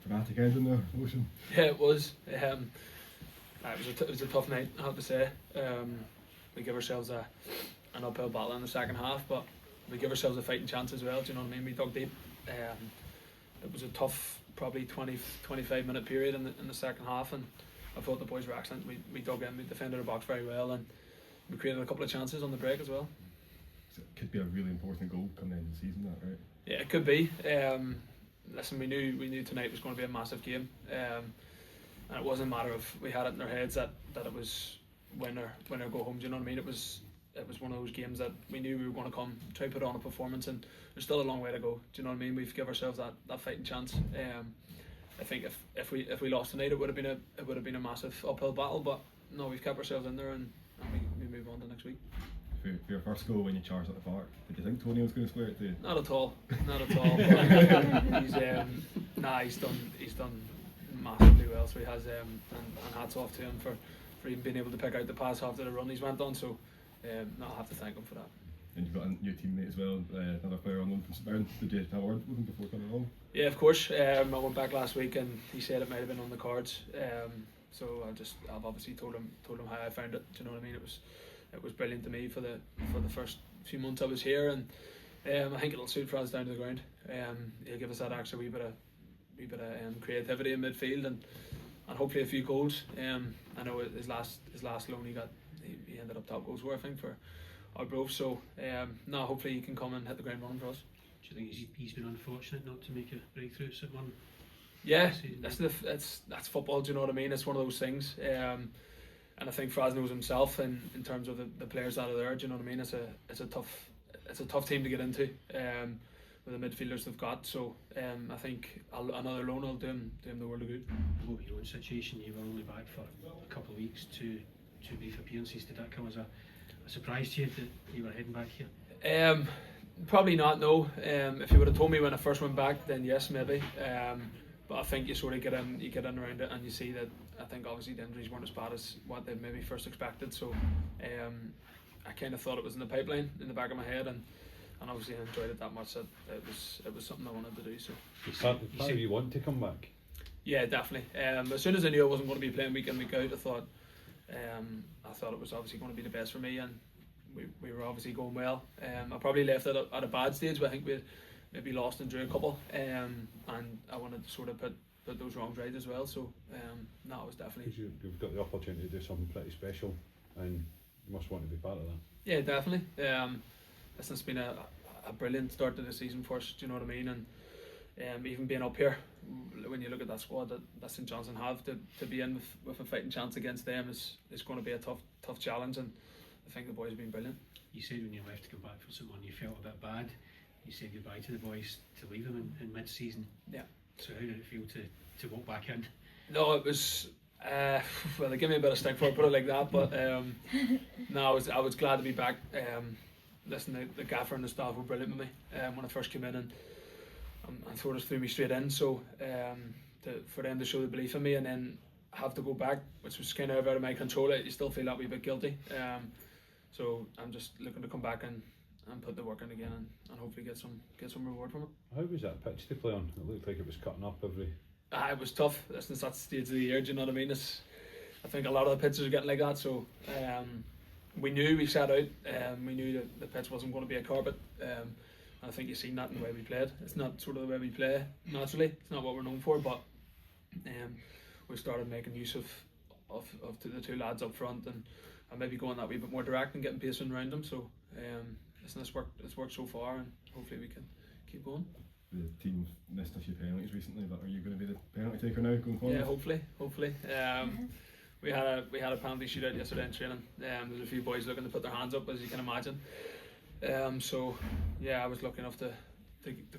dramatic ending there, Oisin. Yeah, it was. It was a tough night, I have to say. We give ourselves an uphill battle in the second half, but we give ourselves a fighting chance as well. Do you know what I mean? We dug deep. It was a tough, probably 20-25 minute period in the second half, and I thought the boys were excellent. We dug in, we defended our box very well, and we created a couple of chances on the break as well. So it could be a really important goal coming into the season, that right? Yeah, it could be. Listen, we knew tonight was going to be a massive game, and it wasn't a matter of we had it in our heads that it was win or go home. Do you know what I mean? It was one of those games that we knew we were going to come try to put on a performance, and there's still a long way to go. Do you know what I mean? We've given ourselves that fighting chance. I think if we lost tonight, it would have been a massive uphill battle. But no, we've kept ourselves in there, and we move on to next week. For your first goal when you charged at the park, did you think Tony was going to square it to you? Not at all. He's done massively well. So he has, and hats off to him for even being able to pick out the pass after the run he's went on. So I'll have to thank him for that. And you've got a new teammate as well, another player on loan from Smyth. Did you have a word with him before coming along? Yeah, of course. I went back last week and he said it might have been on the cards. So I've obviously told him how I found it. Do you know what I mean? It was brilliant to me for the first few months I was here, and I think it'll suit for us down to the ground. He'll give us that extra wee bit of creativity in midfield and hopefully a few goals. I know his last loan he ended up top goal scorer, I think, for Arbroath. So hopefully he can come and hit the ground running for us. Do you think he's been unfortunate not to make a breakthrough at one? Yeah, that's football. Do you know what I mean? It's one of those things. And I think Fraz knows himself in terms of the players that are there. Do you know what I mean? It's a tough team to get into with the midfielders they've got. So I think another loan will do him the world of good. What were your own situation? You were only back for a couple of weeks, two brief appearances. Did that come as a surprise to you that you were heading back here? Probably not. No. If you would have told me when I first went back, then yes, maybe. But I think you sort of get in around it and you see that I think obviously the injuries weren't as bad as what they maybe first expected. So I kind of thought it was in the pipeline in the back of my head, and obviously I enjoyed it that much that it was something I wanted to do. So you want to come back? Yeah, definitely. As soon as I knew I wasn't going to be playing week in week out, I thought it was obviously going to be the best for me, and we were obviously going well. I probably left it at a bad stage, but I think we maybe lost and drew a couple, and I wanted to sort of put those wrongs right as well. So it was definitely. You've got the opportunity to do something pretty special, and you must want to be part of that. Yeah, definitely. Listen, it's been a brilliant start to the season for us. Do you know what I mean? And even being up here, when you look at that squad that St Johnstone have, to be in with a fighting chance against them is going to be a tough challenge, and I think the boys have been brilliant. You said when you left to come back for someone you felt a bit bad. You said goodbye to the boys to leave them in mid-season. Yeah. So how did it feel to walk back in? No, it was well, they gave me a bit of stick for it, put it like that, but no, I was glad to be back. Listen, the gaffer and the staff were brilliant with me when I first came in, and sort of threw me straight in. So for them to show the belief in me and then have to go back, which was kind of out of my control, you still feel that wee bit guilty. So I'm just looking to come back and put the work in again and hopefully get some reward from it. How was that pitch to play on? It looked like it was cutting up every. It was tough. Listen, it's that stage of the year. Do you know what I mean? I think a lot of the pitches are getting like that. So we set out. We knew that the pitch wasn't going to be a carpet. I think you've seen that in the way we played. It's not sort of the way we play naturally. It's not what we're known for. But we started making use of the two lads up front and maybe going that wee bit more direct and getting pace around them. So listen, it's worked so far, and hopefully we can keep going. The team missed a few penalties recently, but are you going to be the penalty taker now going forward? Yeah, hopefully. We had a penalty shootout yesterday in training. There's a few boys looking to put their hands up, as you can imagine. So yeah, I was lucky enough to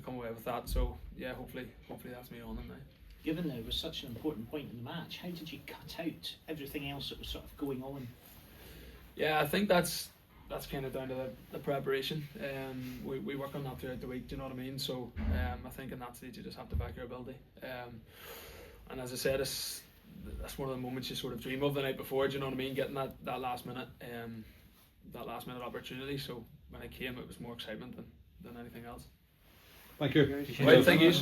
come away with that. So yeah, hopefully that's me on them now. Given that it was such an important point in the match, how did you cut out everything else that was sort of going on? Yeah, I think that's kind of down to the preparation. We work on that throughout the week, do you know what I mean? So I think in that stage you just have to back your ability. And as I said, that's one of the moments you sort of dream of the night before, do you know what I mean? Getting that last minute opportunity. So when it came, it was more excitement than anything else. Thank you. Right, thank you.